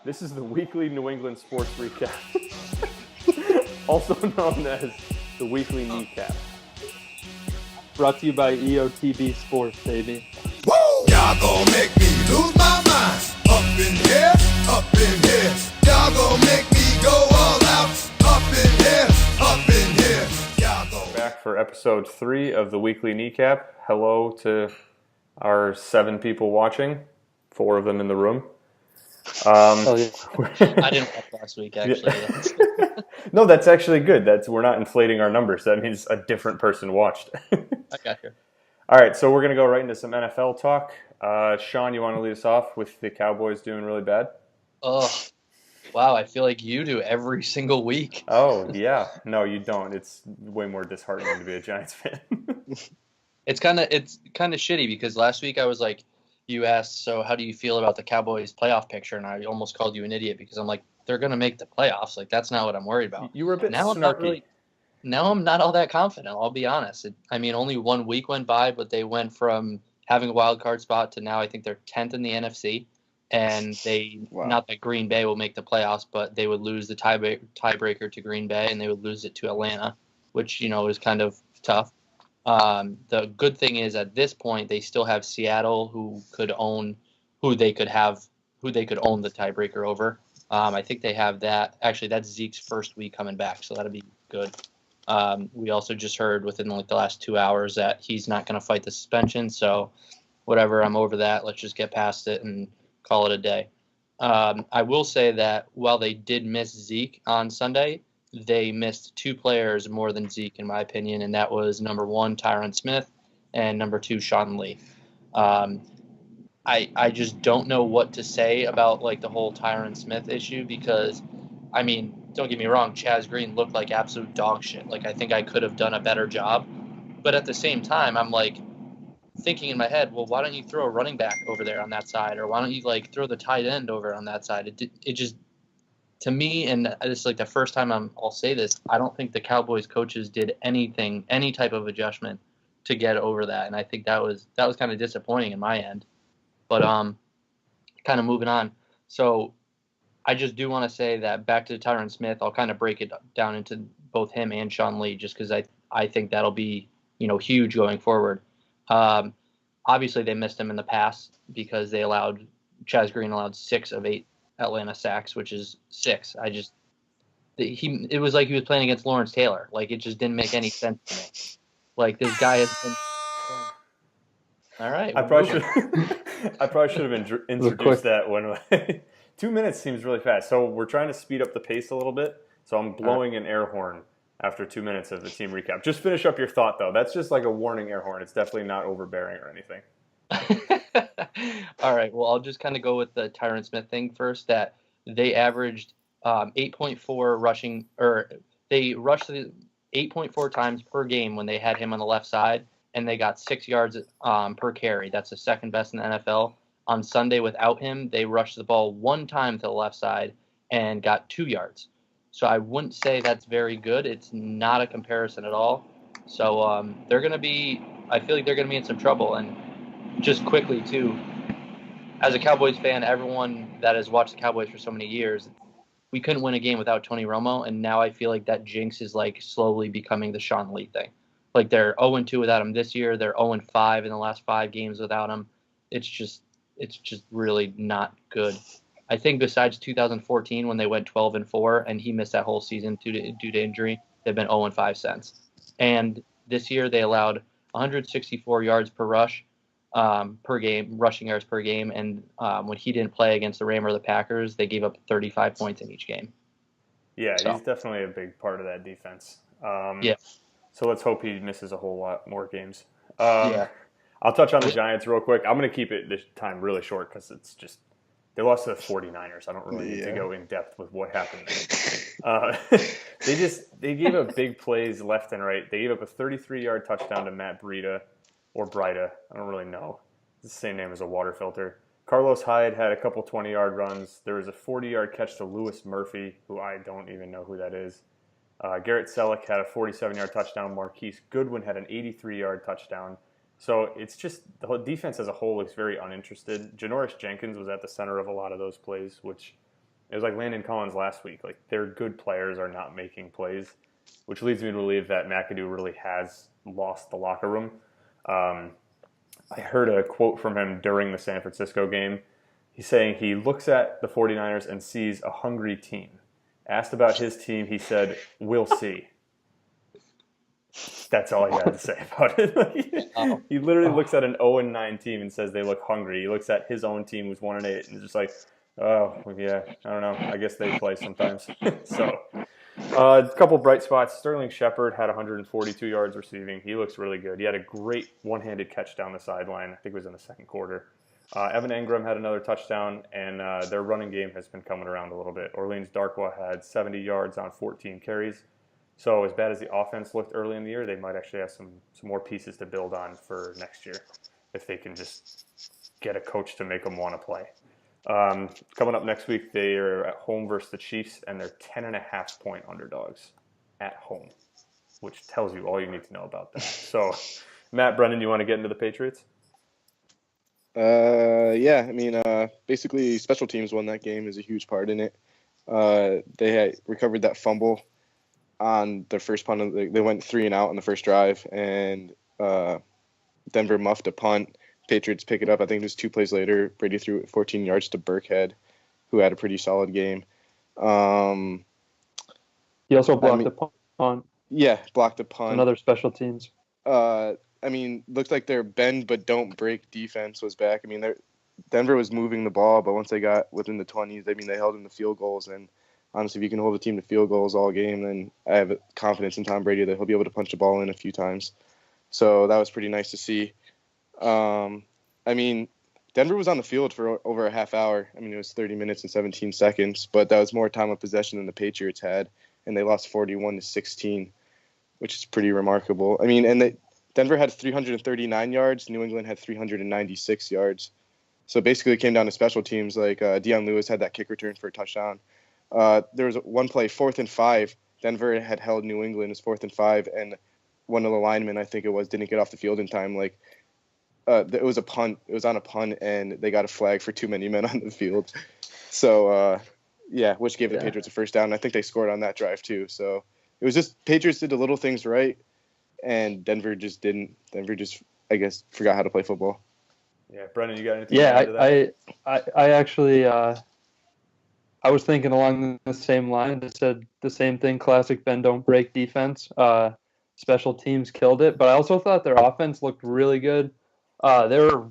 This is the weekly New England sports recap, also known as the weekly NEcap. Brought to you by EOTB Sports, baby. Woo! Y'all gon' make me lose my mind. Up in here, up in here. Y'all gon' make me go all out. Up in here, up in here. Y'all gon' Back for episode 3 of the weekly NEcap. Hello to our 7 people watching, 4 of them in the room. Yeah. I didn't watch last week, actually. Yeah. No, that's actually good. We're not inflating our numbers. That means a different person watched. I got you. All right, so we're going to go right into some NFL talk. Sean, you want to lead us off with the Cowboys doing really bad? Oh, wow. I feel like you do every single week. Oh, yeah. No, you don't. It's way more disheartening to be a Giants fan. It's kind of shitty because last week I was like, you asked, so how do you feel about the Cowboys playoff picture? And I almost called you an idiot because I'm like, they're going to make the playoffs. Like, that's not what I'm worried about. You were a bit snarky. Now I'm not all that confident, I'll be honest. Only 1 week went by, but they went from having a wild card spot to now I think they're 10th in the NFC. And not that Green Bay will make the playoffs, but they would lose the tiebreaker to Green Bay, and they would lose it to Atlanta, which, is kind of tough. The good thing is at this point they still have Seattle who they could own the tiebreaker over. I think they have that. Actually, that's Zeke's first week coming back, so that'll be good. We also just heard within the last 2 hours that he's not going to fight the suspension. So whatever, I'm over that. Let's just get past it and call it a day. I will say that while they did miss Zeke on Sunday, they missed 2 players more than Zeke, in my opinion, and that was number 1, Tyron Smith, and number 2, Sean Lee. I just don't know what to say about the whole Tyron Smith issue because, don't get me wrong, Chaz Green looked like absolute dog shit. I think I could have done a better job. But at the same time, I'm thinking in my head, well, why don't you throw a running back over there on that side? Or why don't you throw the tight end over on that side? It just, to me, and it's the first time I'll say this, I don't think the Cowboys coaches did any type of adjustment to get over that. And I think that was kind of disappointing in my end. But kind of moving on. So I just do want to say that back to Tyron Smith, I'll kind of break it down into both him and Sean Lee just because I think that'll be, huge going forward. Obviously, they missed him in the past because Chaz Green allowed 6 of 8 Atlanta sacks, which is 6. It was like he was playing against Lawrence Taylor. It just didn't make any sense to me. This guy has been... All right. I probably should have introduced that one way. 2 minutes seems really fast. So we're trying to speed up the pace a little bit. So I'm blowing an air horn after 2 minutes of the team recap. Just finish up your thought, though. That's just like a warning air horn. It's definitely not overbearing or anything. All right. Well, I'll just kind of go with the Tyron Smith thing first, that they averaged 8.4 rushing, or they rushed 8.4 times per game when they had him on the left side, and they got 6 yards per carry. That's the second best in the NFL. On Sunday, without him, they rushed the ball 1 time to the left side and got 2 yards. So I wouldn't say that's very good. It's not a comparison at all. So I feel like they're going to be in some trouble. And just quickly, too, as a Cowboys fan, everyone that has watched the Cowboys for so many years, we couldn't win a game without Tony Romo, and now I feel like that jinx is slowly becoming the Sean Lee thing. They're 0-2 without him this year. They're 0-5 in the last 5 games without him. It's just really not good. I think besides 2014 when they went 12-4 and he missed that whole season due to injury, they've been 0-5 since. And this year they allowed 164 yards per rush per game, rushing yards per game. And when he didn't play against the Rams or the Packers, they gave up 35 points in each game. Yeah, he's definitely a big part of that defense. Yeah. So let's hope he misses a whole lot more games. I'll touch on the Giants real quick. I'm going to keep it this time really short because it's just they lost to the 49ers. I don't really need to go in depth with what happened. They gave up big plays left and right. They gave up a 33-yard touchdown to Matt Breida or Breida. I don't really know. It's the same name as a water filter. Carlos Hyde had a couple 20-yard runs. There was a 40-yard catch to Lewis Murphy, who I don't even know who that is. Garrett Selleck had a 47-yard touchdown. Marquise Goodwin had an 83-yard touchdown. So it's just the whole defense as a whole looks very uninterested. Janoris Jenkins was at the center of a lot of those plays, which It was like Landon Collins last week. Like, their good players are not making plays, which leads me to believe that McAdoo really has lost the locker room. I heard a quote from him during the San Francisco game. He's saying he looks at the 49ers and sees a hungry team. Asked about his team, he said, "We'll see." That's all he had to say about it. He literally looks at an 0-9 team and says they look hungry. He looks at his own team who's 1-8 and is just like, oh, yeah, I don't know. I guess they play sometimes. So, a couple bright spots. Sterling Shepard had 142 yards receiving. He looks really good. He had a great one-handed catch down the sideline. I think it was in the second quarter. Evan Engram had another touchdown, and their running game has been coming around a little bit. Orleans Darkwa had 70 yards on 14 carries. So as bad as the offense looked early in the year, they might actually have some more pieces to build on for next year if they can just get a coach to make them want to play. Coming up next week, they are at home versus the Chiefs, and they're 10.5-point underdogs at home, which tells you all you need to know about that. So, Matt, Brendan, you want to get into the Patriots? Yeah, I mean, basically special teams won that game is a huge part in it. They had recovered that fumble on their first punt. They went 3 and out on the first drive, and Denver muffed a punt. Patriots pick it up. I think it was 2 plays later. Brady threw it 14 yards to Burkhead, who had a pretty solid game. He also blocked a punt. Yeah, blocked a punt. Another special teams. I mean, looked like their bend but don't break defense was back. I mean, Denver was moving the ball, but once they got within the 20s, I mean, they held in the field goals. And honestly, if you can hold a team to field goals all game, then I have confidence in Tom Brady that he'll be able to punch the ball in a few times. So that was pretty nice to see. I mean, Denver was on the field for over a half hour. I mean, it was 30 minutes and 17 seconds, but that was more time of possession than the Patriots had, and they lost 41-16, which is pretty remarkable. I mean, and Denver had 339 yards. New England had 396 yards. So basically it came down to special teams. Like Deion Lewis had that kick return for a touchdown. There was one play, 4th and 5. Denver had held New England as 4th and 5, and one of the linemen, I think it was, didn't get off the field in time. Like it was a punt. It was on a punt, and they got a flag for too many men on the field. So, which gave the Patriots a first down. I think they scored on that drive too. So it was just Patriots did the little things right, and Denver just didn't. Denver just, I guess, forgot how to play football. Yeah, Brendan, you got anything to add to that? I actually I was thinking along the same line. I said the same thing. Classic bend don't break defense. Special teams killed it, but I also thought their offense looked really good. They were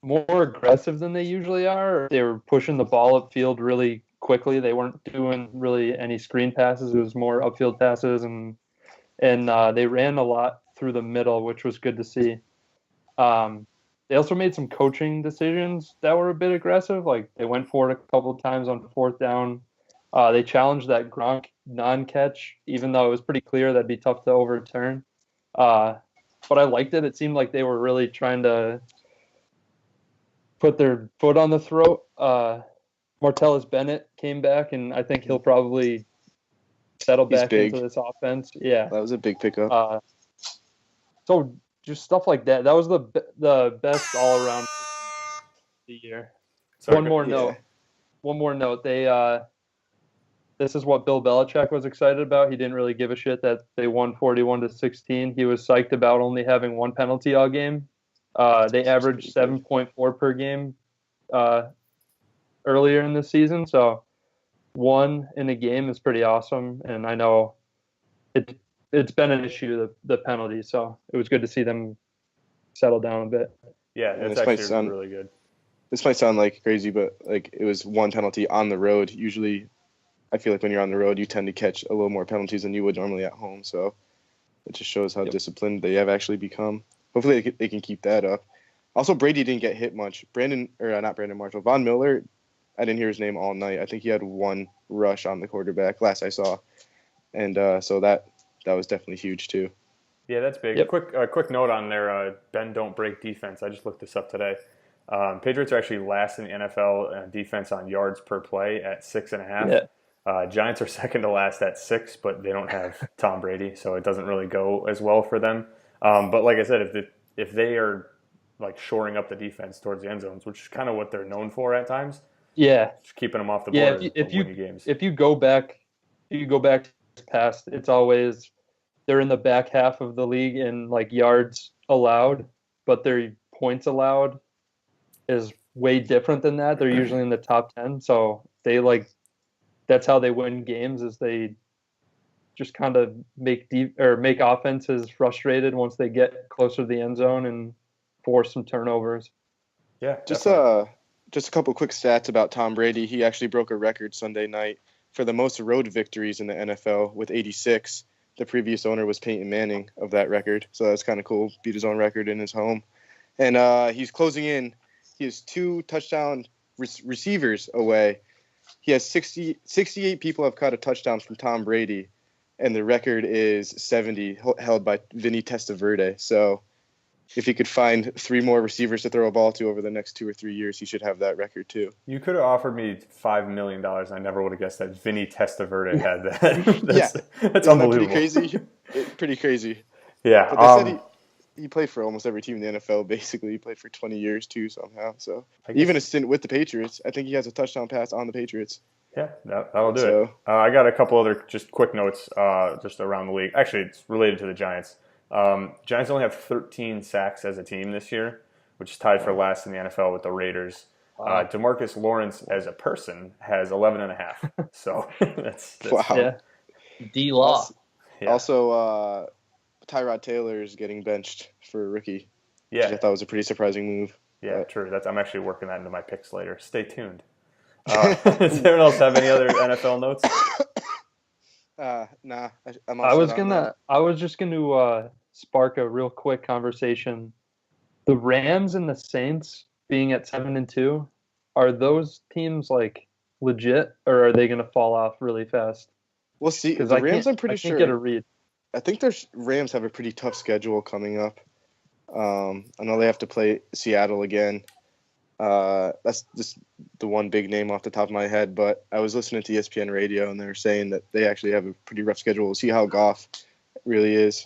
more aggressive than they usually are. They were pushing the ball upfield really quickly. They weren't doing really any screen passes. It was more upfield passes, and they ran a lot through the middle, which was good to see. They also made some coaching decisions that were a bit aggressive. Like they went for it a couple of times on 4th down. They challenged that Gronk non-catch, even though it was pretty clear that'd be tough to overturn. But I liked it. It seemed like they were really trying to put their foot on the throat. Martellus Bennett came back, and I think he'll probably settle back into this offense. Yeah, that was a big pickup. So just stuff like that. That was the best all around the year. One more note. They this is what Bill Belichick was excited about. He didn't really give a shit that they won 41-16. He was psyched about only having 1 penalty all game. They averaged 7.4 per game earlier in the season. So 1 in a game is pretty awesome. And I know it's been an issue, the penalty. So it was good to see them settle down a bit. Yeah, it's actually really good. This might sound like crazy, but like it was 1 penalty on the road. Usually I feel like when you're on the road, you tend to catch a little more penalties than you would normally at home. So it just shows how disciplined they have actually become. Hopefully they can keep that up. Also, Brady didn't get hit much. Not Brandon Marshall. Von Miller, I didn't hear his name all night. I think he had 1 rush on the quarterback last I saw. And so that was definitely huge too. Yeah, that's big. Yep. Quick note on their bend don't break defense. I just looked this up today. Patriots are actually last in the NFL defense on yards per play at 6.5. Yeah. Giants are second to last at 6, but they don't have Tom Brady, so it doesn't really go as well for them. But like I said, if they are like shoring up the defense towards the end zones, which is kind of what they're known for at times, Yeah, Just keeping them off the yeah. board will win you games. If you go back to past, it's always they're in the back half of the league in like yards allowed, but their points allowed is way different than that. They're usually in the top 10, so they like that's how they win games is they just kind of make offenses frustrated once they get closer to the end zone and force some turnovers. Yeah, Just definitely. just a couple quick stats about Tom Brady. He actually broke a record Sunday night for the most road victories in the NFL with 86. The previous owner was Peyton Manning of that record, so that's kind of cool. Beat his own record in his home, and he's closing in. He has 2 touchdown receivers away. He has 68 people have caught a touchdown from Tom Brady, and the record is 70 held by Vinny Testaverde. So if he could find 3 more receivers to throw a ball to over the next 2 or 3 years, he should have that record too. You could have offered me $5 million. I never would have guessed that Vinny Testaverde had that. That's Isn't unbelievable. that pretty crazy? Pretty crazy. Yeah. But they said he played for almost every team in the NFL, basically. He played for 20 years too, somehow. So even a stint with the Patriots, I think he has a touchdown pass on the Patriots. Yeah, that'll do it. I got a couple other just quick notes just around the league. Actually, it's related to the Giants. Giants only have 13 sacks as a team this year, which is tied for last in the NFL with the Raiders. DeMarcus Lawrence as a person has 11 and a half. So that's Wow. Yeah. D-Law. Also, Tyrod Taylor is getting benched for a rookie. Which I thought was a pretty surprising move. Yeah, true. I'm actually working that into my picks later. Stay tuned. Does anyone else have any other NFL notes? Nah. I was just gonna spark a real quick conversation. The Rams and the Saints being at 7-2, are those teams like legit, or are they gonna fall off really fast? We'll see. Because The Rams, I'm pretty I sure. can't get a read. I think their Rams have a pretty tough schedule coming up. I know they have to play Seattle again. That's just the one big name off the top of my head, but I was listening to ESPN radio and they were saying that they actually have a pretty rough schedule. We'll see how Goff really is.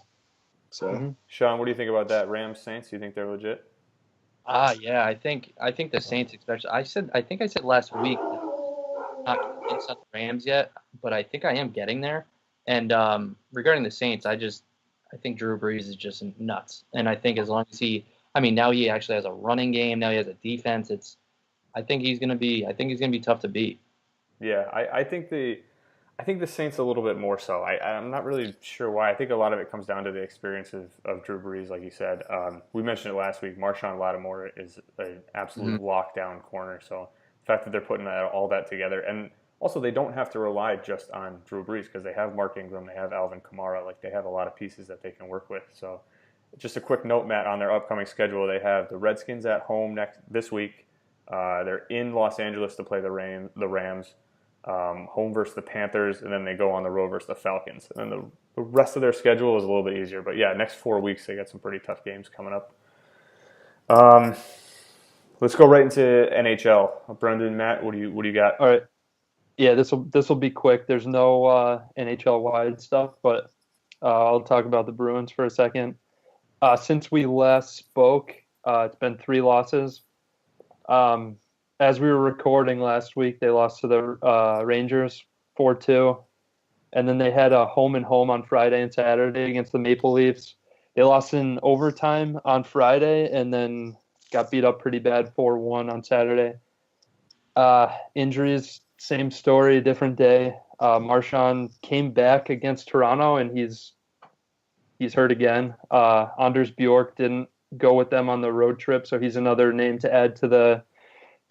So, Sean, what do you think about that? Rams Saints? You think they're legit? Yeah, I think the Saints, especially. I think I said last week that I'm not convinced on the Rams yet, but I think I am getting there. And regarding the Saints, I think Drew Brees is just nuts. And I think as long as now he actually has a running game. Now he has a defense. I think he's gonna be tough to beat. Yeah, I think the Saints a little bit more so. I'm not really sure why. I think a lot of it comes down to the experience of Drew Brees, like you said. We mentioned it last week. Marshawn Lattimore is an absolute lockdown corner. So the fact that they're putting all that together, and also they don't have to rely just on Drew Brees because they have Mark Ingram, they have Alvin Kamara. Like they have a lot of pieces that they can work with. So just a quick note, Matt, on their upcoming schedule, they have the Redskins at home this week. They're in Los Angeles to play the Rams. Home versus the Panthers, and then they go on the road versus the Falcons. And then the rest of their schedule is a little bit easier. But yeah, next 4 weeks they got some pretty tough games coming up. Let's go right into NHL. Brendan, Matt, what do you got? All right. Yeah, this will be quick. There's no NHL wide stuff, but I'll talk about the Bruins for a second. Since we last spoke, it's been 3 losses. As we were recording last week, they lost to the Rangers 4-2. And then they had a home and home on Friday and Saturday against the Maple Leafs. They lost in overtime on Friday and then got beat up pretty bad 4-1 on Saturday. Injuries, same story, different day. Marchand came back against Toronto and he's hurt again. Anders Bjork didn't go with them on the road trip, so he's another name to add to the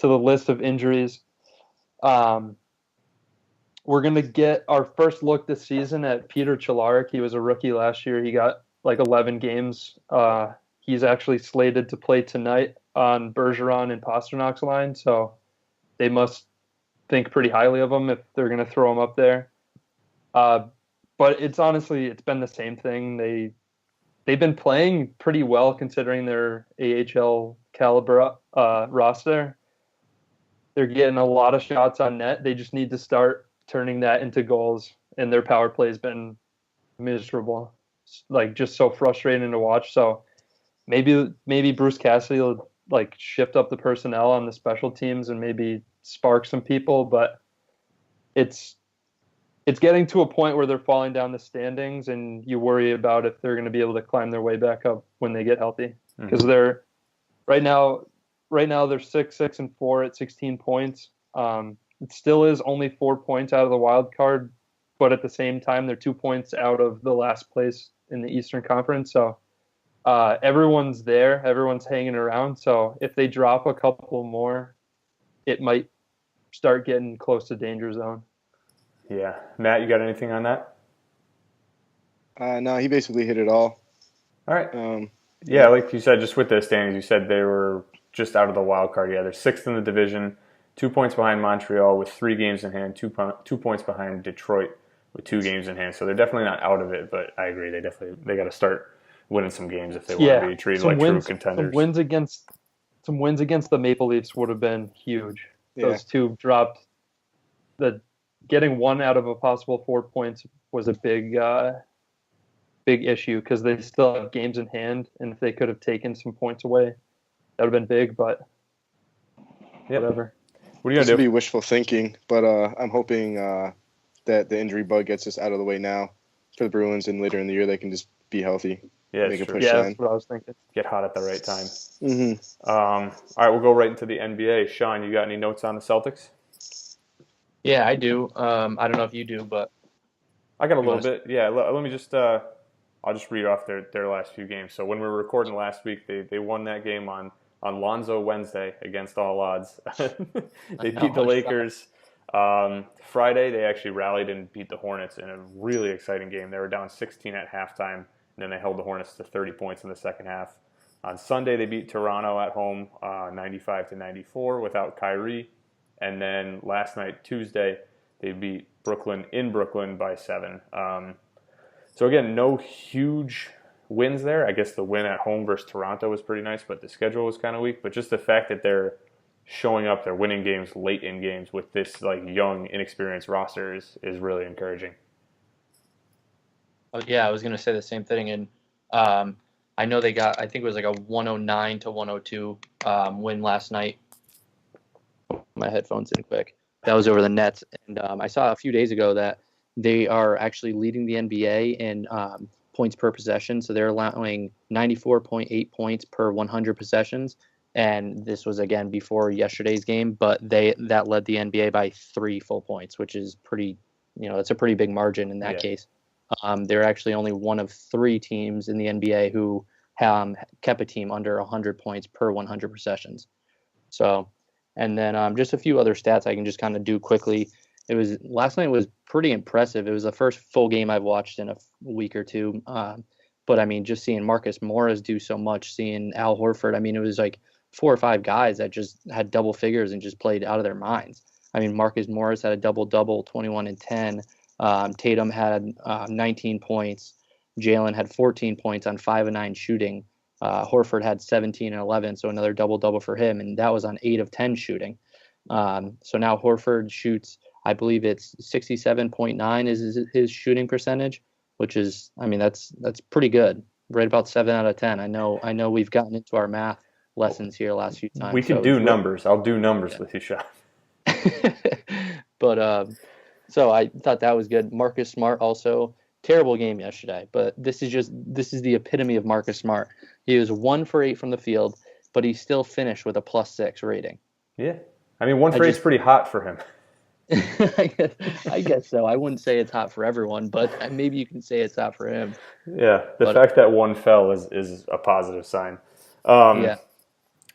list of injuries. We're going to get our first look this season at Peter Cehlarik. He was a rookie last year. He got like 11 games. He's actually slated to play tonight on Bergeron and Pasternak's line, so they must think pretty highly of him if they're going to throw him up there. But it's been the same thing. They've been playing pretty well considering their AHL caliber roster. They're getting a lot of shots on net. They just need to start turning that into goals, and their power play has been miserable, like just so frustrating to watch. So maybe Bruce Cassidy will like shift up the personnel on the special teams and maybe spark some people, but it's getting to a point where they're falling down the standings, and you worry about if they're going to be able to climb their way back up when they get healthy. Because they're right now they're 6-4 at 16 points. It still is only 4 points out of the wild card, but at the same time, they're 2 points out of the last place in the Eastern Conference. So everyone's there, everyone's hanging around. So if they drop a couple more, it might start getting close to danger zone. Yeah. Matt, you got anything on that? No, he basically hit it all. All right. Yeah, like you said, just with the standings, you said they were just out of the wild card. Yeah, they're sixth in the division, 2 points behind Montreal with 3 games in hand, 2 points behind Detroit with 2 games in hand. So they're definitely not out of it, but I agree. They got to start winning some games if they want to be treated like true contenders. Some wins against the Maple Leafs would have been huge. Yeah. Those 2 dropped. Getting 1 out of a possible 4 points was a big issue because they still have games in hand, and if they could have taken some points away, that would have been big. But whatever. What are you This gonna would do? be wishful thinking, but I'm hoping that the injury bug gets us out of the way now for the Bruins, and later in the year they can just be healthy. Yeah, make it's a true. push Yeah, then. that's what I was thinking. Get hot at the right time. Mm-hmm. All right, we'll go right into the NBA. Sean, you got any notes on the Celtics? Yeah, I do. I don't know if you do, but I got a little Nice. bit. Yeah, let me just. I'll just read off their last few games. So when we were recording last week, they won that game on Lonzo Wednesday against all odds. They beat the Lakers. Friday, they actually rallied and beat the Hornets in a really exciting game. They were down 16 at halftime, and then they held the Hornets to 30 points in the second half. On Sunday, they beat Toronto at home 95-94 without Kyrie. And then last night, Tuesday, they beat Brooklyn in Brooklyn by 7. So again, no huge wins there. I guess the win at home versus Toronto was pretty nice, but the schedule was kind of weak. But just the fact that they're showing up, they're winning games late in games with this like young, inexperienced roster is really encouraging. Oh, yeah, I was going to say the same thing. And I know they got, I think it was like a 109-102 win last night. My headphones in quick. That was over the Nets. And I saw a few days ago that they are actually leading the NBA in points per possession. So they're allowing 94.8 points per 100 possessions. And this was, again, before yesterday's game. But that led the NBA by 3 full points, which is pretty, that's a pretty big margin in that case. They're actually only one of 3 teams in the NBA who kept a team under 100 points per 100 possessions. So, and then just a few other stats I can just kind of do quickly. Last night was pretty impressive. It was the first full game I've watched in a week or two. But I mean, just seeing Marcus Morris do so much, seeing Al Horford, I mean, it was like 4 or 5 guys that just had double figures and just played out of their minds. I mean, Marcus Morris had a double-double, 21 and 10. Tatum had 19 points. Jalen had 14 points on 5 of 9 shooting. Horford had 17 and 11, so another double-double for him, and that was on 8 of 10 shooting. So now Horford shoots, I believe it's 67.9 is his shooting percentage, which is, I mean, that's pretty good. Right about 7 out of 10. I know we've gotten into our math lessons here last few times. We can do numbers. I'll do numbers with you, Sean. But so I thought that was good. Marcus Smart also, terrible game yesterday, but this is the epitome of Marcus Smart. He was 1 for 8 from the field, but he still finished with a +6 rating. Yeah. I mean, 1 for 8 is pretty hot for him. I guess so. I wouldn't say it's hot for everyone, but maybe you can say it's hot for him. Yeah, the fact that 1 fell is a positive sign. Yeah.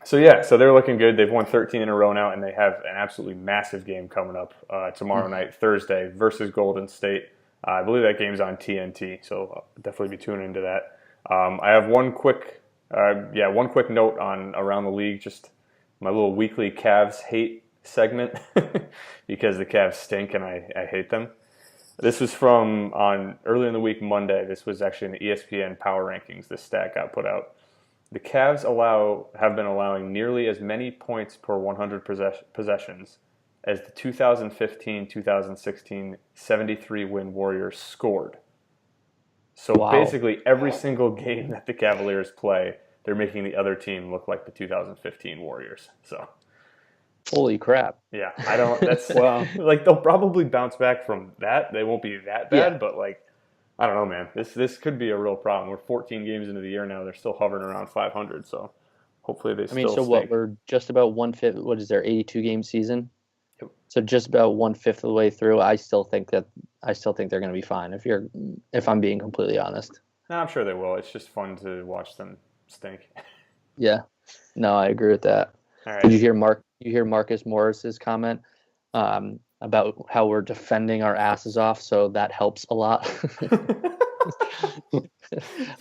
So they're looking good. They've won 13 in a row now, and they have an absolutely massive game coming up tomorrow night, Thursday, versus Golden State. I believe that game's on TNT, so I'll definitely be tuning into that. I have one quick note on around the league, just my little weekly Cavs hate segment because the Cavs stink and I hate them. This was from on earlier in the week, Monday. This was actually in the ESPN Power Rankings. This stat got put out. The Cavs have been allowing nearly as many points per 100 possessions as the 2015-2016 73-win Warriors scored. So basically every single game that the Cavaliers play, they're making the other team look like the 2015 Warriors. So Holy crap! Yeah, I don't. That's Wow. like they'll probably bounce back from that. They won't be that bad, Yeah. but like I don't know, man. This could be a real problem. We're 14 games into the year now. They're still hovering around 500. So hopefully they I mean, still so what? stink. We're just about 1/5. What is their 82 game season? Yep. So just about 1/5 of the way through. I still think they're going to be fine. If I'm being completely honest. No, I'm sure they will. It's just fun to watch them stink. Yeah. No, I agree with that. All Did you right. hear Marcus Morris's comment about how we're defending our asses off? So that helps a lot.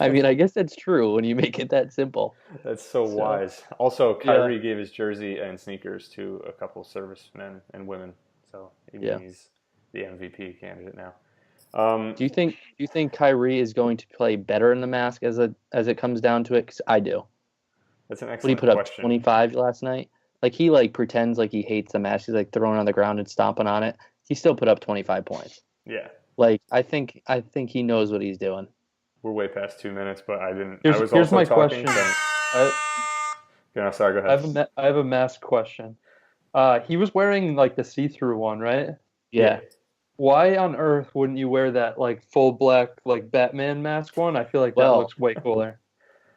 I mean, I guess that's true when you make it that simple. That's so So, wise. Also, Yeah. Kyrie gave his jersey and sneakers to a couple servicemen and women, so Yeah. he's the MVP candidate now. Do you think Kyrie is going to play better in the mask as it comes down to it? 'Cause I do. That's an What did he excellent put up question. 25 last night? Like he pretends like he hates the mask. He's like throwing it on the ground and stomping on it. He still put up 25 points. Yeah, Like I think he knows what he's doing. we're way past 2 minutes, but I didn't. Here's- I was here's also my talking. question. So, sorry, go ahead. I have a mask question. He was wearing like the see-through one, right? Yeah. Why on earth wouldn't you wear that like full black like Batman mask one? I feel like that Well- looks way cooler.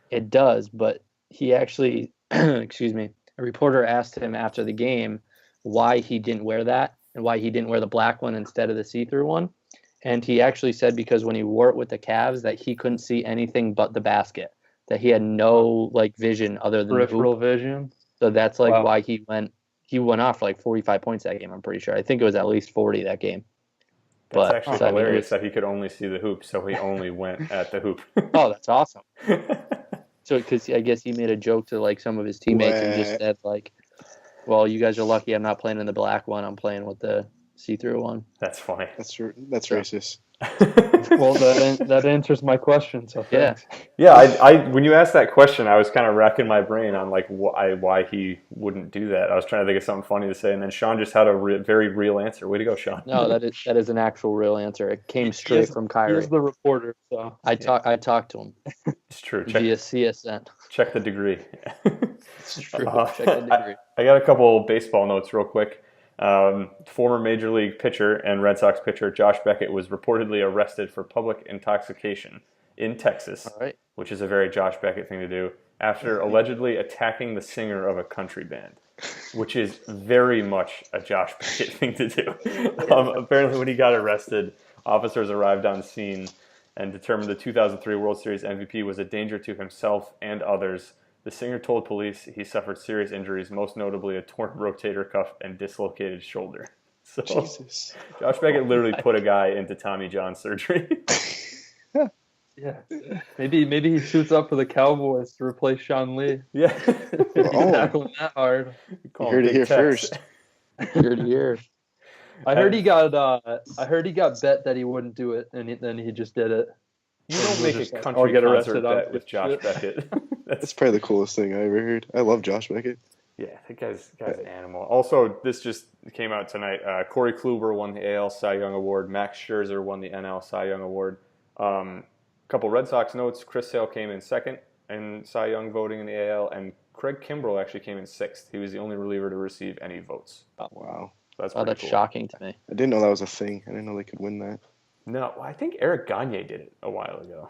It does, but he actually, excuse me, a reporter asked him after the game why he didn't wear that and why he didn't wear the black one instead of the see-through one. And he actually said because when he wore it with the Cavs that he couldn't see anything but the basket, that he had no vision other than the Peripheral hoop. vision. So that's Wow. why he went off for 45 points that game, I'm pretty sure. I think it was at least 40 that game. That's But actually so, I mean, hilarious that he could only see the hoop, so he only went at the hoop. oh, that's awesome. So, because I guess he made a joke to some of his teammates and just said "Well, you guys are lucky. I'm not playing in the black one. I'm playing with the see-through one." That's funny. That's racist. Well, that answers my question. So Yeah. thanks. Yeah, I when you asked that question, I was kind of racking my brain on why he wouldn't do that. I was trying to think of something funny to say, and then Sean just had a very real answer. Way to go, Sean! No, that is an actual real answer. It came straight from Kyrie. He's the reporter, so I talked to him It's true. via CSN. Check the degree. It's true. Check the degree. I got a couple baseball notes real quick. Former Major League pitcher and Red Sox pitcher Josh Beckett was reportedly arrested for public intoxication in Texas, All right. which is a very Josh Beckett thing to do, after allegedly attacking the singer of a country band, which is very much a Josh Beckett thing to do. Apparently, when he got arrested, officers arrived on scene and determined the 2003 World Series MVP was a danger to himself and others. The singer told police he suffered serious injuries, most notably a torn rotator cuff and dislocated shoulder. So Jesus. Josh Beckett literally put a guy into Tommy John surgery. yeah. Maybe he suits up for the Cowboys to replace Sean Lee. Yeah. He's tackling that hard. Call You heard him it Big here Tex. first. Year to year. I heard he got bet that he wouldn't do it, and then he just did it. You don't make a Just like, country I'll get concert arrested on bet with Josh shit. Beckett. That's probably the coolest thing I ever heard. I love Josh Beckett. Yeah, that guy's an animal. Also, this just came out tonight. Corey Kluber won the AL Cy Young Award. Max Scherzer won the NL Cy Young Award. Couple Red Sox notes. Chris Sale came in second in Cy Young voting in the AL, and Craig Kimbrell actually came in sixth. He was the only reliever to receive any votes. Wow. So that's Oh, pretty that's cool. shocking to me. I didn't know that was a thing. I didn't know they could win that. No, I think Eric Gagne did it a while ago.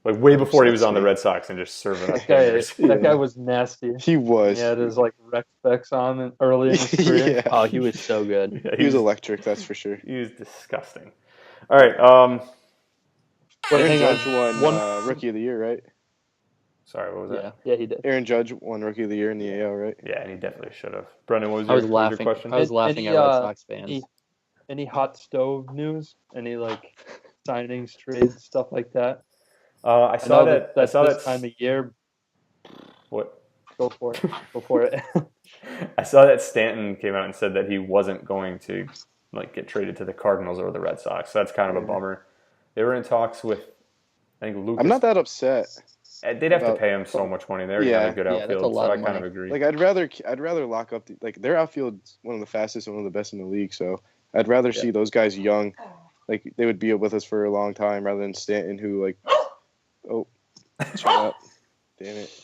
Like way before he was on the Red Sox and just serving up fingers. That guy was nasty. He was. He had his rec specs on early in his career. Yeah. Oh, he was so good. Yeah, He was electric, that's for sure. he was disgusting. All right. Wait, Aaron hang on. Judge won Rookie of the Year, right? Sorry, what was that? Yeah, he did. Aaron Judge won Rookie of the Year in the AL, right? Yeah, and he definitely should have. Brendan, what was I your, was what was your laughing. question? I was laughing at Any, Red Sox fans. Any hot stove news? Any signings, trades, stuff like that? I I saw know that. that's I saw this that. time of year. What? Go for it. Go for it. I saw that Stanton came out and said that he wasn't going to get traded to the Cardinals or the Red Sox. So that's kind of a bummer. They were in talks with, I think Lucas. I'm not that upset. They'd have to about- pay him so much money. They already had a good Yeah, that's outfield, a lot so I of kind of money. agree. Like I'd rather lock up their outfield's one of the fastest and one of the best in the league. So I'd rather see those guys young, like they would be with us for a long time, rather than Stanton who oh, shut up, damn it.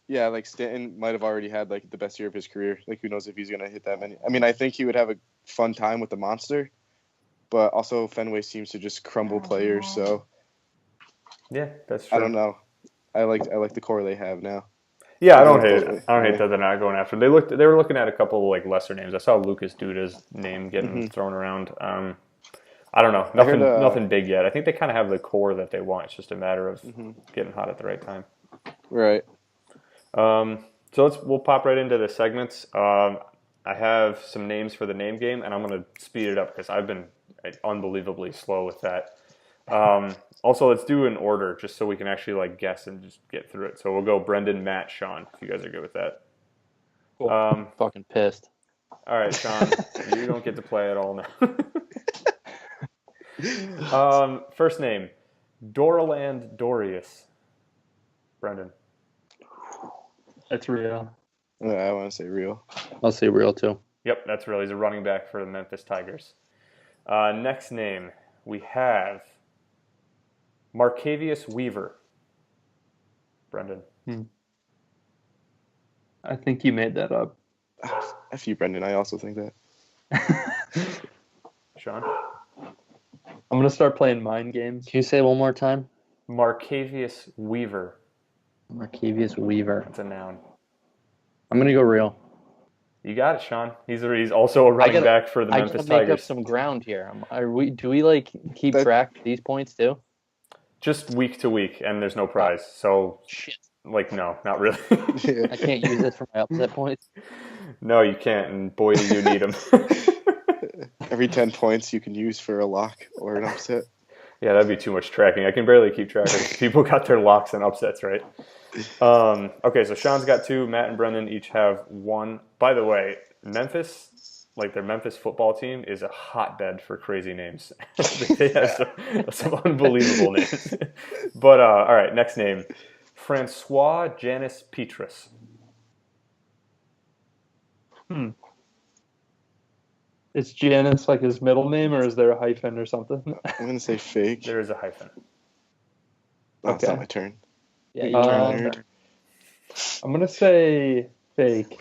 Yeah, like Stanton might have already had like the best year of his career. Like who knows if he's gonna hit that many. I mean, I think he would have a fun time with the monster, but also Fenway seems to just crumble players. So Yeah, that's true. I don't know. I like the core they have now. Yeah, I I don't like hate both- it. I don't hate yeah. that they're not going after him. They were looking at a couple of like lesser names. I saw Lucas Duda's name getting thrown around. I don't know. I heard, Nothing big yet. I think they kind of have the core that they want. It's just a matter of getting hot at the right time. Right. So we'll pop right into the segments. I have some names for the name game, and I'm going to speed it up because I've been unbelievably slow with that. Also, let's do an order just so we can actually like guess and just get through it. So we'll go Brendan, Matt, Sean, if you guys are good with that. Cool. Fucking pissed. All right, Sean, you don't get to play at all now. First name, Doraland Dorius. Brendan. That's real. I want to say real. I'll say real too. Yep, that's real. He's a running back for the Memphis Tigers. Next name, we have Marcavius Weaver. Brendan. I think you made that up. F you, Brendan. I also think that. Sean? I'm gonna start playing mind games. Can you say it one more time? Marcavius Weaver. Marcavius Weaver. That's a noun. I'm gonna go real. You got it, Sean. He's also a running back for the I Memphis gotta make up Tigers. some ground here. Do we like keep track of these points too? Just week to week, and there's no prize. So, Shit. like, no, not really. Yeah. I can't use this for my upset points. No, you can't, and boy, do you need them. Every 10 points you can use for a lock or an upset. Yeah, that'd be too much tracking. I can barely keep track of it. People got their locks and upsets, right? Okay, so Sean's got 2. Matt and Brendan each have 1. By the way, Memphis, like their Memphis football team, is a hotbed for crazy names. They have some unbelievable names. But, all right, next name. Francois Janis Petrus. Is Janice like his middle name, or is there a hyphen or something? I'm going to say fake. There is a hyphen. Oh, it's Okay. not my turn. Yeah, you Um, turn Nerd. I'm gonna say fake.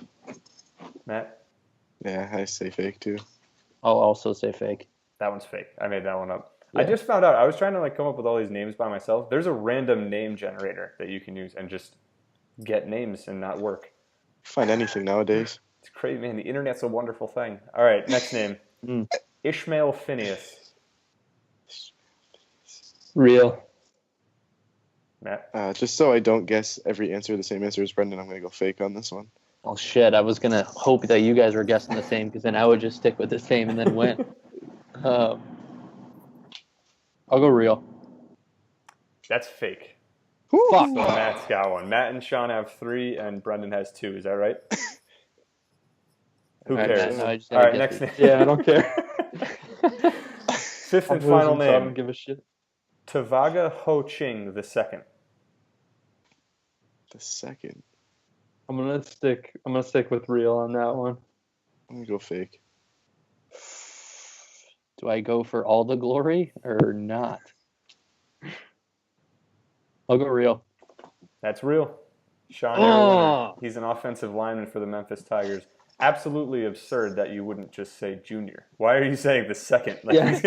Matt? Yeah, I say fake too. I'll also say fake. That one's fake. I made that one up. I Yeah. just found out. I was trying to like come up with all these names by myself. There's a random name generator that you can use and just get names and not work. Find anything nowadays. It's crazy, man. The internet's a wonderful thing. All right, next name. Mm. Ishmael Phineas. Real. Matt? Just so I don't guess every answer the same answer as Brendan, I'm going to go fake on this one. Oh shit! I was gonna hope that you guys were guessing the same, because then I would just stick with the same and then win. I'll go real. That's fake. Fuck. So Matt's got 1. Matt and Sean have 3, and Brendan has 2. Is that right? Who All right, cares? Matt, no, I just All right, gotta next guess name. Yeah, I don't care. Fifth and I'm final losing, so I don't name. give a shit. Tavaga Ho Ching II. The second. I'm gonna stick with real on that one. I'm going to go fake. Do I go for all the glory or not? I'll go real. That's real. Sean, you're a winner. He's an offensive lineman for the Memphis Tigers. Absolutely absurd that you wouldn't just say junior. Why are you saying the second? Yeah.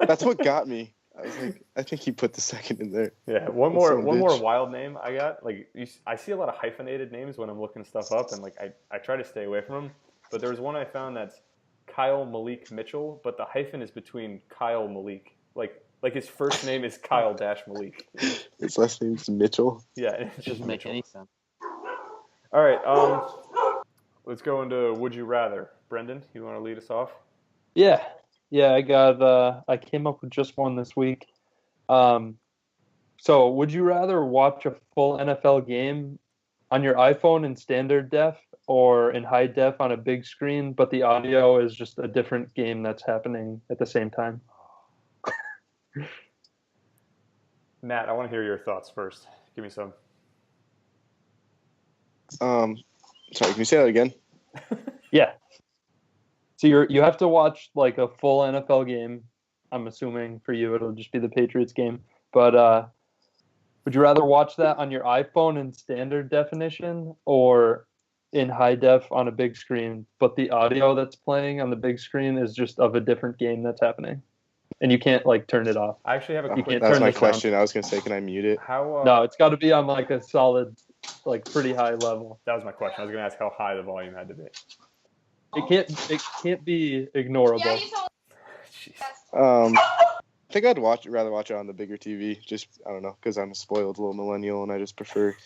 That's what got me. I was like, I think he put the second in there. Yeah, one That's more some bitch. wild name I got. Like I see a lot of hyphenated names when I'm looking stuff up, and like I try to stay away from them. But there was one I found that's Kyle Malik Mitchell, but the hyphen is between Kyle Malik. Like his first name is Kyle Dash Malik. His last name's Mitchell. Yeah, and it's It just doesn't make Mitchell. any sense. All right, let's go into Would You Rather. Brendan, you want to lead us off? Yeah. I came up with just one this week. So would you rather watch a full NFL game on your iPhone in standard def or in high def on a big screen, but the audio is just a different game that's happening at the same time? Matt, I want to hear your thoughts first. Give me some. Sorry, can you say that again? Yeah. So you have to watch like a full NFL game. I'm assuming for you it'll just be the Patriots game, but Would you rather watch that on your iPhone in standard definition or in high def on a big screen, but the audio that's playing on the big screen is just of a different game that's happening, and you can't like turn it off? I actually have a You quick can't That was turn my this down. question. I was gonna say, can I mute it? How? No, it's got to be on like a solid, like pretty high level. That was my question. I was going to ask how high the volume had to be. It can't be ignorable. Jeez. I think I'd rather watch it on the bigger TV. Just I don't know, because I'm a spoiled little millennial and I just prefer.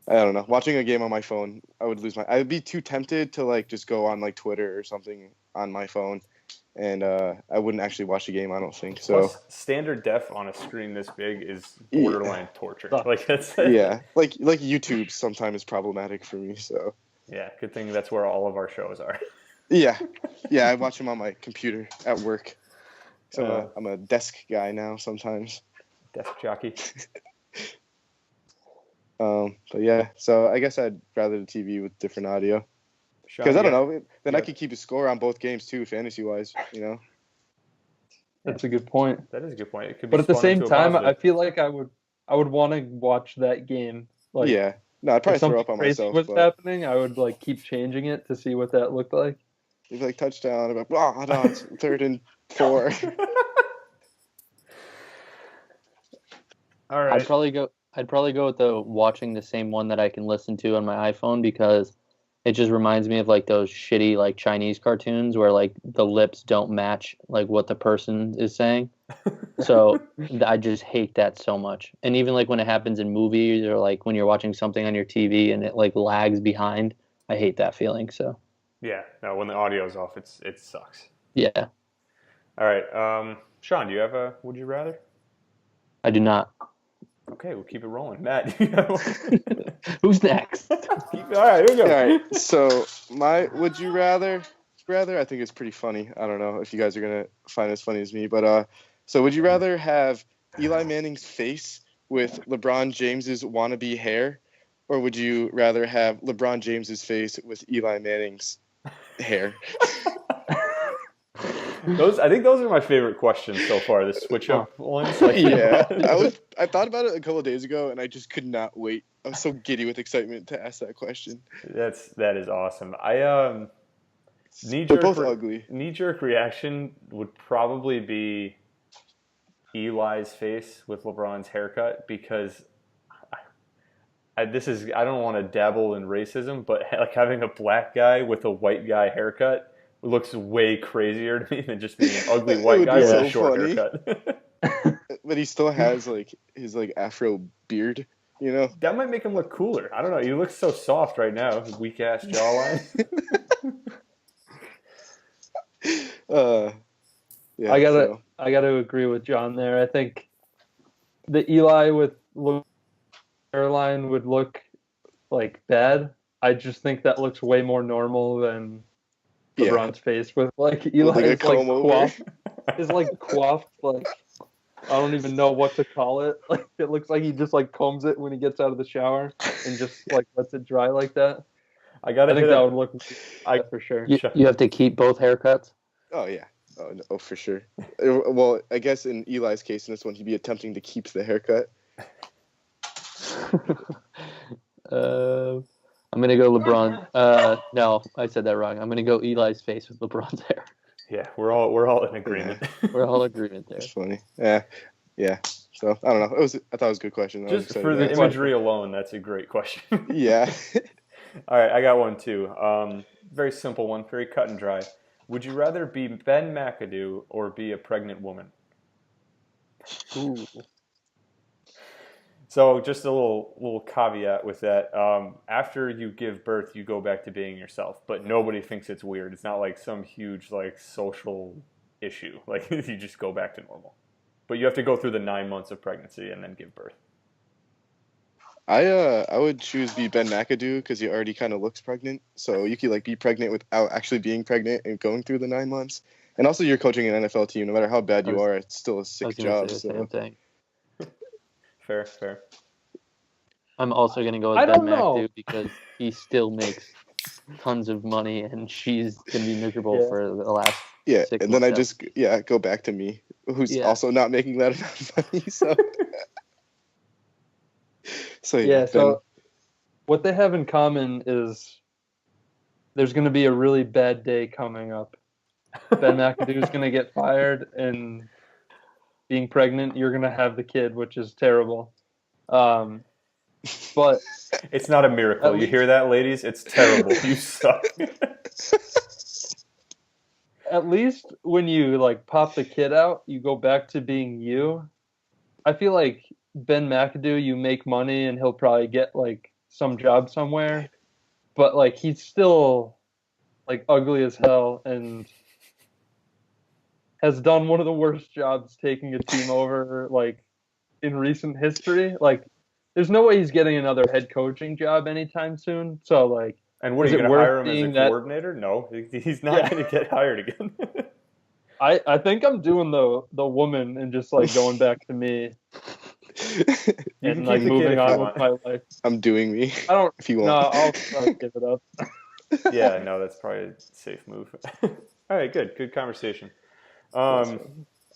I don't know. Watching a game on my phone, I'd be too tempted to like just go on like Twitter or something on my phone, and I wouldn't actually watch the game. I don't think so. Plus, standard def on a screen this big is borderline torture. Like that's Yeah, like YouTube sometimes is problematic for me. So yeah, good thing that's where all of our shows are. yeah, I watch them on my computer at work. So I'm a desk guy now sometimes. Desk jockey. But yeah, so I guess I'd rather the TV with different audio. Sean, Because I don't yeah. know, then I could keep a score on both games too, fantasy wise. You know. That's a good point. That is a good point. It could be But at the spun same into a time, I positive. feel like I would want to watch that game. Like, Yeah. No, I'd probably if throw something up on crazy myself. was But happening, I would like keep changing it to see what that looked like. it'd be like touchdown. I'd be like, oh no, it's 3rd and 4. All right. I'd probably go with the watching the same one that I can listen to on my iPhone because it just reminds me of like those shitty like Chinese cartoons where like the lips don't match like what the person is saying. So I just hate that so much. And even like when it happens in movies or like when you're watching something on your TV and it like lags behind, I hate that feeling. So Yeah. No, when the audio's off, it sucks. yeah, All right. Sean, do you have a would you rather? I do not. Okay, we'll keep it rolling. Matt, you have one? Who's next? All right, here we go. All right. So my would you rather I think it's pretty funny. I don't know if you guys are gonna find it as funny as me, but so would you rather have Eli Manning's face with LeBron James's wannabe hair, or would you rather have LeBron James's face with Eli Manning's hair? I think those are my favorite questions so far. The switch up ones. Like, Yeah, I thought about it a couple of days ago, and I just could not wait. I was so giddy with excitement to ask that question. that is awesome. They're Knee-jerk both ugly. Knee-jerk reaction would probably be Eli's face with LeBron's haircut because I don't want to dabble in racism, but like having a black guy with a white guy haircut looks way crazier to me than just being an ugly white would guy be with so a short funny. haircut. But he still has like his like afro beard, you know. That might make him look cooler. I don't know. He looks so soft right now. Weak ass jawline. Yeah, I gotta agree with John there. I think the Eli with hairline would look like bad. I just think that looks way more normal than Yeah. LeBron's face with like With, Eli like, a is like comb over. coiffed. Is like coiffed like I don't even know what to call it. Like it looks like he just like combs it when he gets out of the shower and just like lets it dry like that. I gotta I think hit that up. would look for sure. You have to keep both haircuts. Oh yeah. Oh, no, for sure. Well, I guess in Eli's case, in this one, he'd be attempting to keep the haircut. I'm gonna go LeBron. No, I said that wrong. I'm gonna go Eli's face with LeBron's hair. Yeah, we're all in agreement. We're all in agreement there. It's funny. Yeah. So I don't know. I thought it was a good question. I was Just excited for to the answer. imagery alone, that's a great question. Yeah. All right, I got one too. Very simple one, very cut and dry. Would you rather be Ben McAdoo or be a pregnant woman? Ooh. So just a little caveat with that. After you give birth, you go back to being yourself, but nobody thinks it's weird. It's not like some huge like social issue. Like you just go back to normal. But you have to go through the 9 months of pregnancy and then give birth. I would choose be Ben McAdoo because he already kind of looks pregnant. So you could like be pregnant without actually being pregnant and going through the 9 months. And also you're coaching an NFL team. No matter how bad you are, it's still a I sick was gonna job. say the So same thing. Fair. I'm also gonna go I with Ben don't know. McAdoo because he still makes tons of money, and she's gonna be miserable Yeah. for the last. yeah, 6 and then I months. just go back to me, who's Yeah. also not making that amount of money. So So Yeah, Ben, so what they have in common is there's going to be a really bad day coming up. Ben McAdoo is going to get fired, and being pregnant, you're going to have the kid, which is terrible. But It's not a miracle. At You hear that, ladies? It's terrible. You suck. at least when you like pop the kid out, you go back to being you. I feel like Ben McAdoo, you make money and he'll probably get like some job somewhere, but like he's still like ugly as hell and has done one of the worst jobs taking a team over like in recent history. Like there's no way he's getting another head coaching job anytime soon. So like And what, are is you it going to worth hire him as a being that coordinator? No, he's not Yeah. going to get hired again. I think I'm doing the woman and just like going back to me You can and keep like the kid moving if on you with want. my life. I'm doing me. I don't If you no, want. I'll give it up. Yeah, no, that's probably a safe move. All right, good conversation. All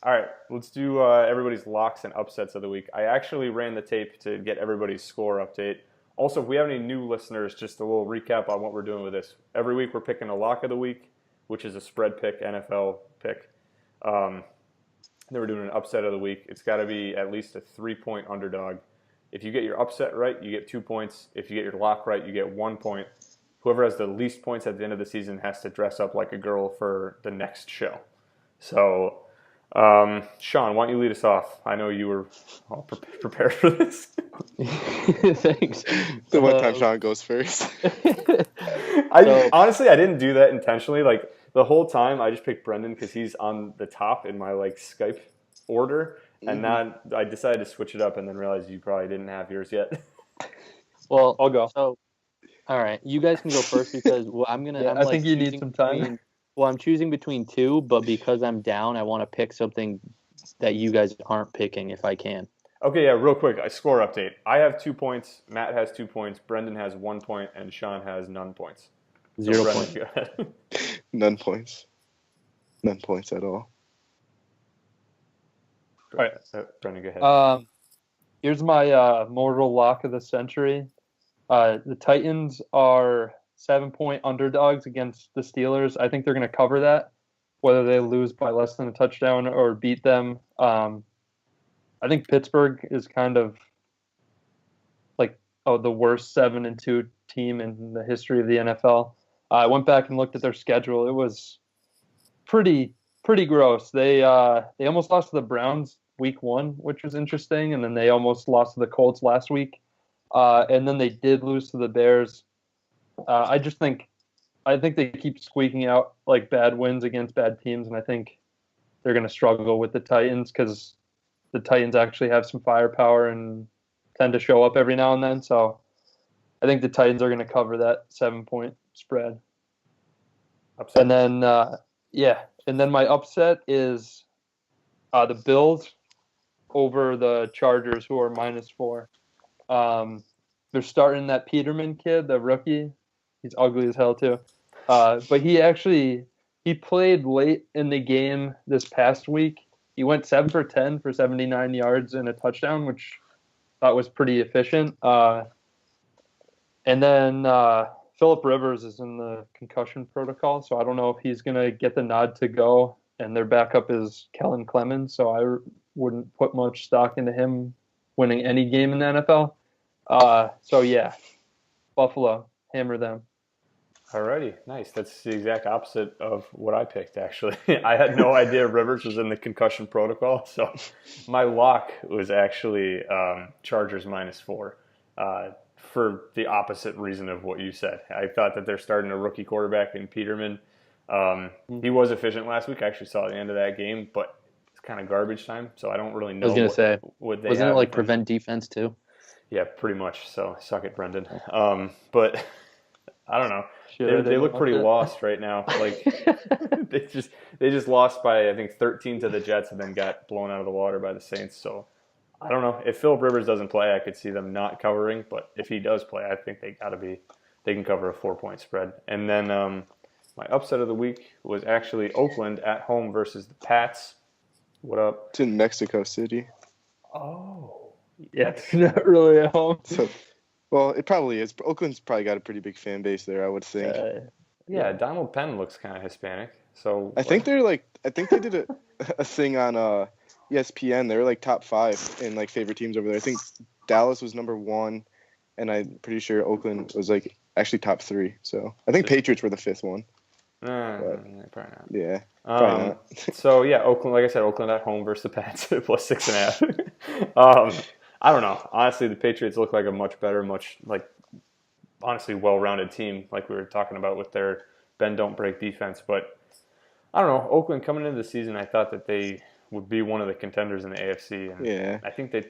right, let's do everybody's locks and upsets of the week. I actually ran the tape to get everybody's score update. Also, if we have any new listeners, just a little recap on what we're doing with this. Every week we're picking a lock of the week, which is a spread pick, NFL pick. Then we're doing an upset of the week. It's got to be at least a 3-point underdog. If you get your upset right, you get 2 points. If you get your lock right, you get 1 point. Whoever has the least points at the end of the season has to dress up like a girl for the next show. So, Sean, why don't you lead us off? I know you were all prepared for this. Thanks. The one time Sean goes first. Honestly, I didn't do that intentionally. Like the whole time, I just picked Brendan because he's on the top in my like Skype order, and now I decided to switch it up, and then realized you probably didn't have yours yet. Well, I'll go. So, all right, you guys can go first because I'm I think you need choosing some time. I'm choosing between two, but because I'm down, I want to pick something that you guys aren't picking if I can. Okay, yeah, real quick, a score update. I have 2 points, Matt has 2 points, Brendan has 1 point, and Sean has none points. So 0 Brendan, points. go ahead. None points. None points at all. All right. Brendan, go ahead. Here's my mortal lock of the century. The Titans are 7-point underdogs against the Steelers. I think they're going to cover that, whether they lose by less than a touchdown or beat them. I think Pittsburgh is kind of like the worst 7-2 team in the history of the NFL. I went back and looked at their schedule. It was pretty gross. They almost lost to the Browns week 1, which was interesting, and then they almost lost to the Colts last week. And then they did lose to the Bears. I think they keep squeaking out like bad wins against bad teams, and I think they're going to struggle with the Titans because the Titans actually have some firepower and tend to show up every now and then. So I think the Titans are going to cover that 7-point spread. Upset. And then my upset is the Bills over the Chargers, who are -4. They're starting that Peterman kid, the rookie. He's ugly as hell too. But he played late in the game this past week. He went 7 for 10 for 79 yards and a touchdown, which I thought was pretty efficient. And then Phillip Rivers is in the concussion protocol, so I don't know if he's going to get the nod to go. And their backup is Kellen Clemens, so I wouldn't put much stock into him winning any game in the NFL. So yeah, Buffalo, hammer them. Alrighty, nice. That's the exact opposite of what I picked, actually. I had no idea Rivers was in the concussion protocol, so my lock was actually Chargers -4 for the opposite reason of what you said. I thought that they're starting a rookie quarterback in Peterman. He was efficient last week. I actually saw the end of that game, but it's kind of garbage time, so I don't really know I was going to say, what they wasn't it have like in- prevent defense too? Yeah, pretty much. So suck it, Brendan. But I don't know. Sure, They look watch pretty it. lost right now. Like they just lost by I think 13 to the Jets and then got blown out of the water by the Saints. So I don't know. If Phillip Rivers doesn't play, I could see them not covering. But if he does play, I think they can cover a 4-point spread. And then my upset of the week was actually Oakland at home versus the Pats. What up? It's in Mexico City. Oh, Yeah, it's not really at home. So, well, it probably is. Oakland's probably got a pretty big fan base there, I would think. Yeah, Donald Penn looks kind of Hispanic. So I think they're like, I think they did a thing on ESPN. They were like top 5 in like favorite teams over there. I think Dallas was number 1, and I'm pretty sure Oakland was like actually top 3. So I think Patriots were the 5th one. probably not. Yeah, probably not. So yeah, Oakland. Like I said, Oakland at home versus the Pats plus 6.5. I don't know. Honestly, the Patriots look like a much better, honestly well-rounded team, like we were talking about with their bend don't break defense. But I don't know. Oakland coming into the season, I thought that they would be one of the contenders in the AFC, and Yeah. I think that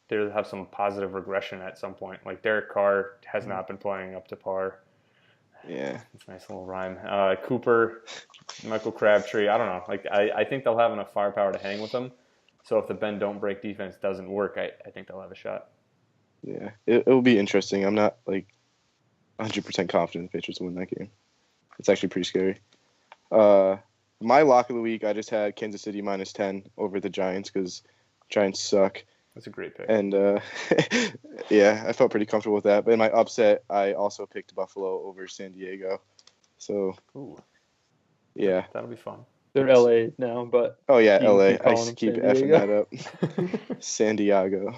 they'll have some positive regression at some point. Like Derek Carr has not been playing up to par. Yeah. It's a nice little rhyme. Cooper, Michael Crabtree. I don't know. Like I think they'll have enough firepower to hang with them. So if the bend don't break defense doesn't work, I think they'll have a shot. Yeah, it'll be interesting. I'm not like 100% confident the Patriots will win that game. It's actually pretty scary. My lock of the week, I just had Kansas City -10 over the Giants because Giants suck. That's a great pick. And yeah, I felt pretty comfortable with that. But in my upset, I also picked Buffalo over San Diego. So Ooh, yeah, that'll be fun. They're LA now, but oh yeah, You LA. keep I calling them keep San effing Diego. that up. San Diego.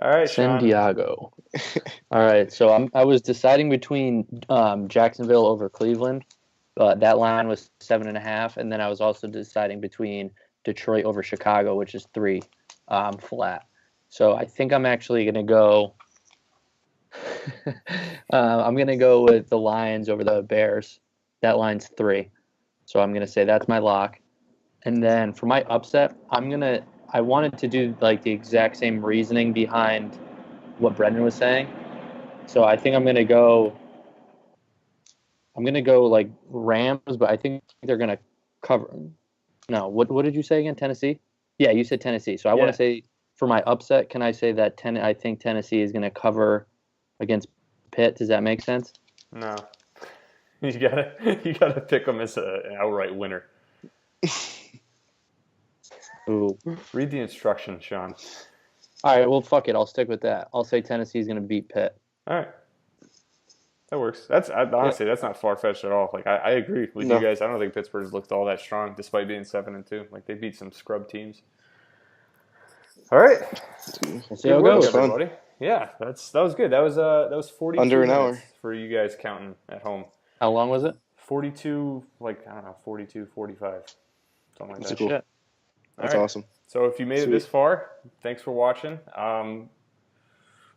All right, San Sean. Diego. All right, so I was deciding between Jacksonville over Cleveland. That line was 7.5, and then I was also deciding between Detroit over Chicago, which is 3 flat. So I think I'm actually going to go. I'm going to go with the Lions over the Bears. That line's 3, so I'm going to say that's my lock. And then for my upset, I wanted to do like the exact same reasoning behind what Brendan was saying. So I think I'm going to go like Rams, but I think they're going to cover. No, what did you say again? Tennessee? Yeah, you said Tennessee. So I want to say for my upset, can I say that I think Tennessee is going to cover against Pitt? Does that make sense? No, you gotta pick them as an outright winner. Ooh. Read the instructions, Sean. All right, well, fuck it. I'll stick with that. I'll say Tennessee is going to beat Pitt. All right. That works. Honestly, that's not far-fetched at all. Like, I agree with you guys. I don't think Pittsburgh's looked all that strong, despite being 7-2. Like, they beat some scrub teams. All right. We'll see how it goes. Everybody. Yeah, that was good. That was 42 Under an minutes hour for you guys counting at home. How long was it? 42, 42, 45. Something like That's that. cool. Shit. That's All right. awesome. So if you made it this far, thanks for watching.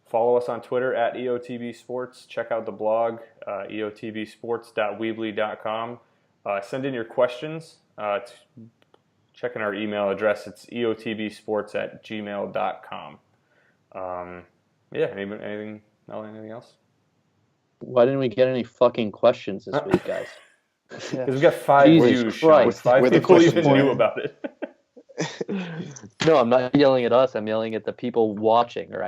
Follow us on Twitter at EOTB Sports. Check out the blog, eotbsports.weebly.com. Send in your questions. Check in our email address. It's eotbsports@gmail.com. Yeah, anything else? Why didn't we get any fucking questions this week, guys? Because we got 5 Jesus views, Sean. Christ. 5 Where the people even questions knew are. about it. No, I'm not yelling at us. I'm yelling at the people watching, or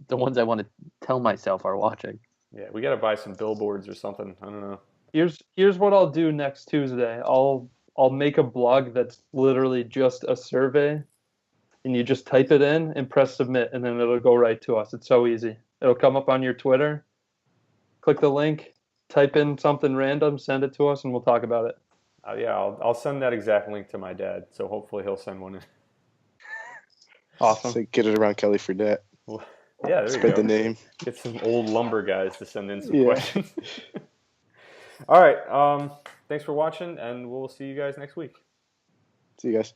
the ones I want to tell myself are watching. Yeah, we got to buy some billboards or something. I don't know. Here's what I'll do next Tuesday. I'll make a blog that's literally just a survey, and you just type it in and press submit, and then it'll go right to us. It's so easy. It'll come up on your Twitter. Click the link, type in something random, send it to us, and we'll talk about it. Yeah, I'll send that exact link to my dad, so hopefully he'll send one in. Awesome. So get it around Kelly Fredette. Yeah, there you Spread go. the name. Get some old lumber guys to send in some Yeah. questions. All right. Thanks for watching, and we'll see you guys next week. See you guys.